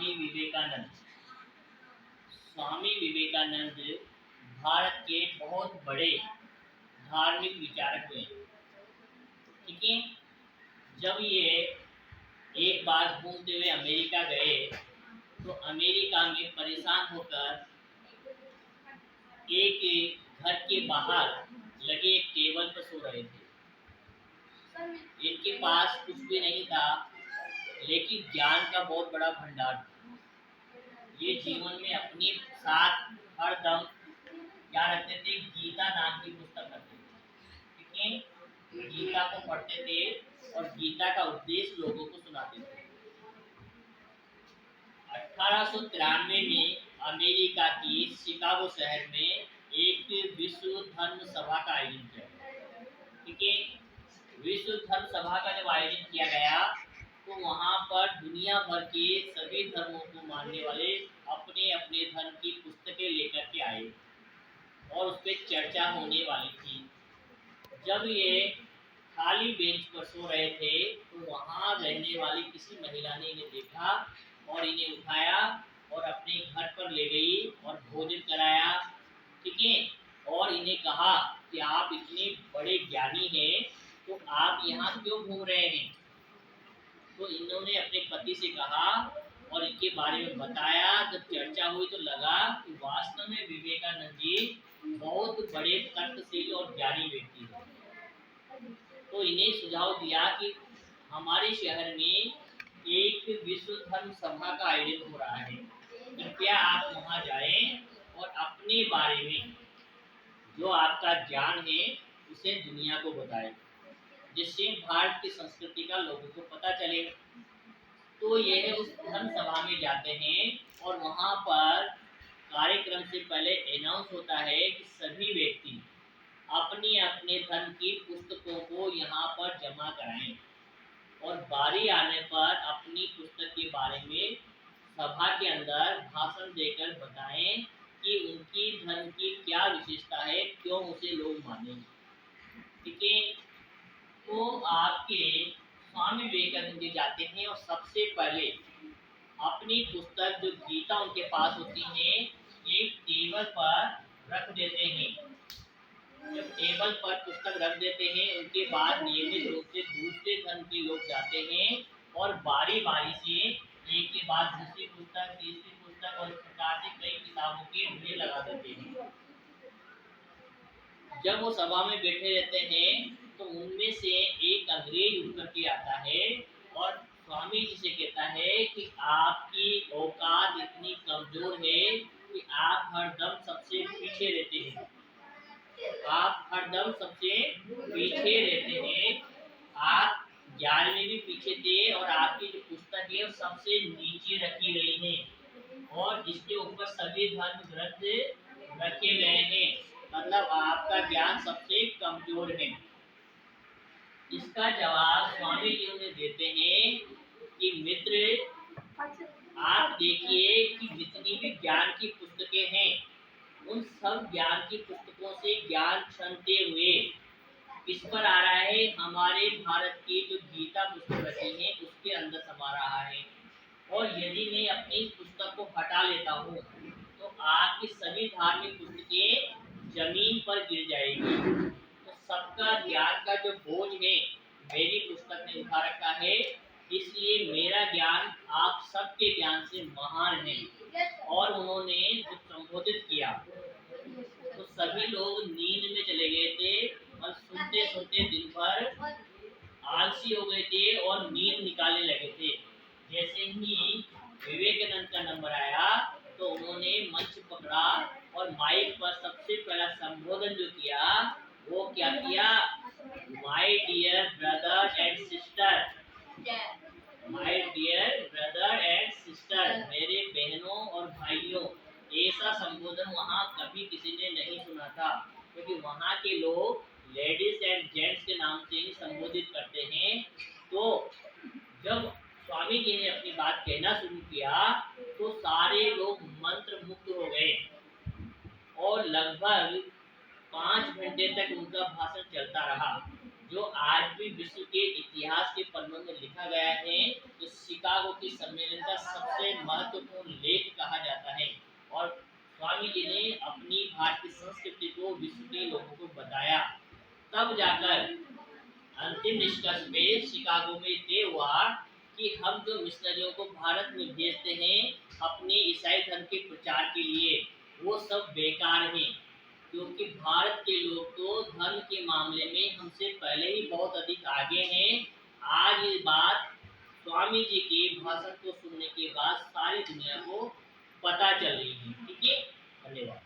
स्वामी विवेकानंद। स्वामी विवेकानंद भारत के बहुत बड़े धार्मिक विचारक हुए। ठीक है। जब ये एक बार घूमते हुए अमेरिका गए तो अमेरिका में परेशान होकर एक घर के बाहर लगे एक टेबल पर सो रहे थे। इनके पास कुछ भी नहीं था, लेकिन ज्ञान का बहुत बड़ा भंडार था। ये जीवन में अपने साथ हरदम क्या रखते थे? गीता नाम की पुस्तक रखते थे। ठीक है। गीता को पढ़ते थे और गीता का उपदेश लोगों को सुनाते थे। 1893 में अमेरिका की शिकागो शहर में एक विश्व धर्म सभा का आयोजन किया। ठीक है। विश्व धर्म सभा का जब आयोजन किया गया तो वहाँ पर दुनिया भर के सभी धर्मों को मानने वाले अपने अपने धर्म की पुस्तकें लेकर के आए और उस पर चर्चा होने वाली थी। जब ये खाली बेंच पर सो रहे थे तो वहाँ रहने वाली किसी महिला ने इन्हें देखा और इन्हें उठाया और अपने घर पर ले गई और भोजन कराया। ठीक है। और इन्हें कहा कि आप इतने बड़े ज्ञानी हैं तो आप यहाँ क्यों घूम रहे हैं? तो इन्होंने अपने पति से कहा और इनके बारे में बताया। जब चर्चा हुई तो लगा कि वास्तव में विवेकानंद जी बहुत बड़े तर्कशील और ज्ञानी व्यक्ति हैं। तो इन्हें सुझाव दिया कि हमारे शहर में एक विश्व धर्म सभा का आयोजन हो रहा है, कृपया आप वहाँ जाएं और अपने बारे में जो आपका ज्ञान है उसे दुनिया को बताएं, जिससे भारत की संस्कृति का लोगों को पता चले। तो यह उस धर्म सभा में जाते हैं और वहाँ पर कार्यक्रम से पहले अनाउंस होता है कि सभी व्यक्ति अपने अपने धर्म की पुस्तकों को यहाँ पर जमा कराएं और बारी आने पर अपनी पुस्तक के बारे में सभा के अंदर भाषण देकर बताएं कि उनकी धर्म की क्या विशेषता है, क्यों उसे लोग माने। ठीक है। तो आपके स्वामी विवेकानंद जी जाते हैं और सबसे पहले अपनी पुस्तक जो गीता उनके पास होती है एक टेबल पर रख देते हैं। जब टेबल पर पुस्तक रख देते हैं उनके बाद नियमित रूप से दूसरे धर्म के लोग जाते हैं और बारी बारी से एक के बाद दूसरी पुस्तक, तीसरी पुस्तक और इस प्रकार से कई किताबों के ढेर लगा देते हैं। जब वो सभा में बैठे रहते हैं तो उनमें से एक अंग्रेज उठ करके आता है और स्वामी जी से कहता है कि आपकी औकात इतनी कमजोर है कि आप हरदम सबसे पीछे रहते हैं। आप हरदम सबसे पीछे रहते हैं। आप ज्ञान में भी पीछे थे और आपकी जो पुस्तक है वो सबसे नीचे रखी गई है और जिसके ऊपर सभी धर्म ग्रंथ रखे गए हैं। मतलब आपका ज्ञान सबसे कमजोर है। इसका जवाब स्वामी जी उन्हें देते हैं कि मित्र, आप देखिए कि जितनी भी ज्ञान की पुस्तकें हैं उन सब ज्ञान की पुस्तकों से ज्ञान छनते हुए किस पर आ रहा है? हमारे भारत की जो गीता पुस्तक रखी है उसके अंदर समा रहा है। और यदि मैं अपनी इस पुस्तक को हटा लेता हूँ तो आपकी सभी धार्मिक पुस्तकें जमीन पर गिर जाएगी। तो सबका ज्ञान का जो बोझ है मेरी पुस्तक ने उठा रखा है, इसलिए मेरा ज्ञान आप सबके ज्ञान से महान है। और उन्होंने जब संबोधित किया तो सभी लोग नींद में चले गए थे और सुनते सुनते दिन भर आलसी हो गए थे और नींद निकालने लगे थे। जैसे ही विवेकानंद का नंबर आया तो उन्होंने मंच पकड़ा और माइक पर सबसे पहला संबोधन जो किया वो क्या किया? My dear brother and sister, my dear brother and sister, मेरे बहनों और भाइयों। ऐसा संबोधन वहाँ कभी किसी ने नहीं सुना था, क्योंकि वहाँ के लोग लेडीज एंड जेंट्स के नाम से ही संबोधित करते हैं। तो जब स्वामी जी ने अपनी बात कहना शुरू किया तो सारे लोग मंत्र मुक्त हो गए और लगभग 5 घंटे तक उनका भाषण चलता रहा, जो आज भी विश्व के इतिहास के पन्नों में लिखा गया है, तो शिकागो के सम्मेलन का सबसे महत्वपूर्ण लेख कहा जाता है। और स्वामी जी ने अपनी भारतीय संस्कृति को विश्व के लोगों को बताया, तब जाकर अंतिम निष्कर्ष में शिकागो में तय हुआ कि हम जो मिशनरियों को भारत में भेजते हैं अपने ईसाई धर्म के प्रचार के लिए, वो सब बेकार हैं, क्योंकि भारत के लोग तो धर्म के मामले में हमसे पहले ही बहुत अधिक आगे हैं। आज ये बात स्वामी जी के भाषण को सुनने के बाद सारी दुनिया को पता चल रही है। ठीक है, धन्यवाद।